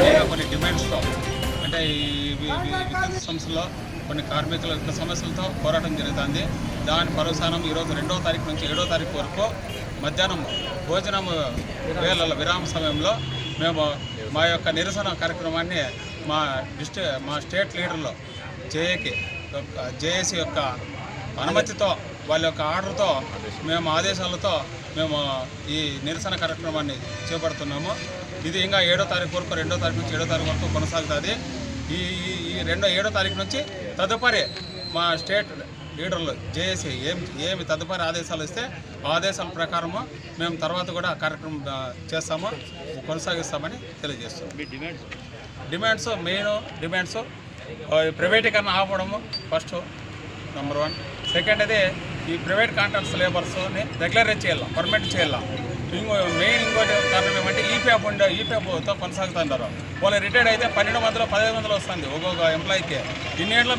అనేక కొన్ని డిమాండ్స్తో అంటే ఈ విద్యుత్ సంస్థలో కొన్ని కార్మికుల యొక్క సమస్యలతో పోరాటం జరుగుతుంది. దాని పరవసానం ఈరోజు 2వ తారీఖు నుంచి 7వ తారీఖు వరకు మధ్యాహ్నం భోజనం వేళల విరామ సమయంలో మేము మా యొక్క నిరసన కార్యక్రమాన్ని మా స్టేట్ లీడర్లు జేఏసీ యొక్క అనుమతితో వాళ్ళ యొక్క ఆర్డర్తో మేము ఆదేశాలతో మేము ఈ నిరసన కార్యక్రమాన్ని చేపడుతున్నాము. ఇది ఇంకా 7వ తారీఖు వరకు 2వ తారీఖు నుంచి 7వ తారీఖు వరకు కొనసాగుతుంది. ఈ 7వ తారీఖు నుంచి తదుపరి మా స్టేట్ లీడర్లు జేఏసీ ఏమి తదుపరి ఆదేశాలు ఇస్తే ఆదేశాల ప్రకారము మేము తర్వాత కూడా కార్యక్రమం చేస్తాము, కొనసాగిస్తామని తెలియజేస్తున్నాం. మెయిన్ డిమాండ్స్ ప్రైవేటీకరణ ఆపడము ఫస్ట్ నెంబర్ 1. సెకండ్ అది ఈ ప్రైవేట్ కాంట్రాక్ట్స్ లేబర్స్ని రెగ్యులరైజ్ చేయాలి, పర్మనెంట్ చేయాలి. ఇంకోటి కారణం ఏమంటే ఈపీఎఫ్తో కొనసాగుతుంటారు. వాళ్ళు రిటైర్డ్ అయితే 1200-1500 వస్తుంది ఒక్కొక్క ఎంప్లాయీకి. ఇన్నేళ్ళు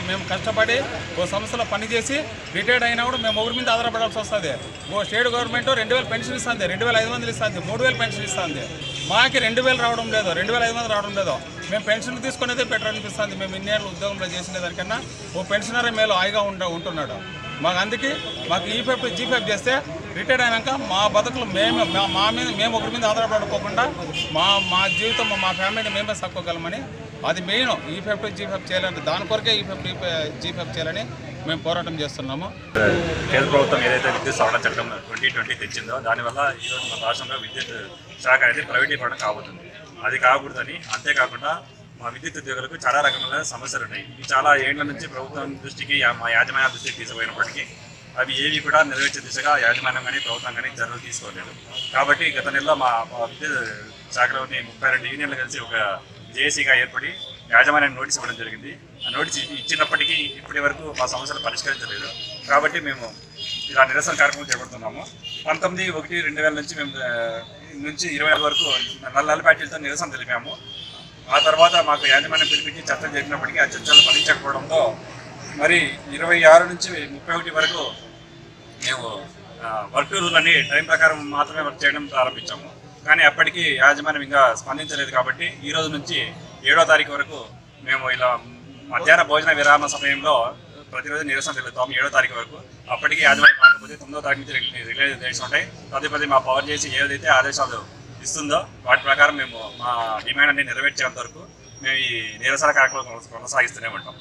మేము కష్టపడి ఓ సంస్థలో పనిచేసి రిటైర్డ్ అయినా కూడా మేము ఒకరి మీద ఆధారపడాల్సి వస్తుంది. స్టేట్ గవర్నమెంట్ 2000 పెన్షన్ ఇస్తుంది, 2500 ఇస్తుంది, 3000 పెన్షన్ ఇస్తుంది. మాకు 2000 రావడం లేదు, 2500 రావడం లేదు. మేము పెన్షన్ తీసుకునేదే బెటర్ అనిపిస్తుంది. మేము ఇన్నేళ్ళు ఉద్యోగంలో చేసిన దానికన్నా ఓ పెన్షనరే మేలు హాయిగా ఉంటున్నాడు. మాకు జీపీఎఫ్ చేస్తే రిటైర్డ్ అయినాక మా బతుకులు మేము ఒకరి మీద ఆధారపడుకోకుండా మా జీవితం మా ఫ్యామిలీని మేమే సాక్కోగలమని అది మెయిన్. జీపీఎఫ్ చేయాలంటే దాని కొరకే జీపీఎఫ్ చేయాలని మేము పోరాటం చేస్తున్నాము. కేంద్ర ప్రభుత్వం ఏదైతే విద్యుత్ సవరణ చట్టం 2020 తెచ్చిందో దానివల్ల ఈరోజు మన రాష్ట్రంలో విద్యుత్ శాఖ అనేది ప్రైవేటీకరణ కాబోతుంది. అది కాకూడదని, అంతేకాకుండా మా విద్యుత్ ఉద్యోగులకు చాలా రకమైన సమస్యలు ఉన్నాయి. ఇవి చాలా ఏళ్ల నుంచి ప్రభుత్వం దృష్టికి మా యాజమాన్య దృష్టికి తీసుకుపోయినప్పటికీ అవి ఏవి కూడా నెరవేర్చే దిశగా యాజమాన్యం కానీ ప్రభుత్వం కానీ చర్యలు తీసుకోలేదు. కాబట్టి గత నెలలో మా విద్యుత్ శాఖలోని 32 యూనియన్లు కలిసి ఒక జేఏసీగా ఏర్పడి యాజమాన్యానికి నోటీస్ ఇవ్వడం జరిగింది. ఆ నోటీస్ ఇచ్చినప్పటికీ ఇప్పటి వరకు మా సమస్యలు పరిష్కరించలేదు. కాబట్టి మేము ఇలా నిరసన కార్యక్రమం చేపడుతున్నాము. 19/1/2000 నుంచి మేము 20 వరకు నల్ల బ్యాటరీలతో నిరసన తెలిపాము. ఆ తర్వాత మాకు యాజమాన్యం పిలిపించి చర్చలు జరిగినప్పటికీ ఆ చర్చలు ఫలించకపోవడంతో మరి 26 నుంచి 31 వరకు మేము వర్క్ రూల్ని టైం ప్రకారం మాత్రమే వర్క్ చేయడం ప్రారంభించాము. కానీ అప్పటికి యాజమాన్యం ఇంకా స్పందించలేదు. కాబట్టి ఈ రోజు నుంచి 7వ తారీఖు వరకు మేము ఇలా మధ్యాహ్న భోజన విరామ సమయంలో ప్రతిరోజు నిరసన తెలుపుతాము 7వ తారీఖు వరకు. అప్పటికి యాజమాన్యం రాకపోతే 9వ తారీఖు నుంచి రెగ్యులైజేషన్ ఉంటాయి. తదుపరి మా పవర్ చేసి ఏదైతే ఆదేశాలు ఇస్తుందో వాటి ప్రకారం మేము మా డిమాండ్ అన్ని నెరవేర్చేంత వరకు మేము ఈ నిరసన కార్యక్రమం కొనసాగిస్తూనే ఉంటాం.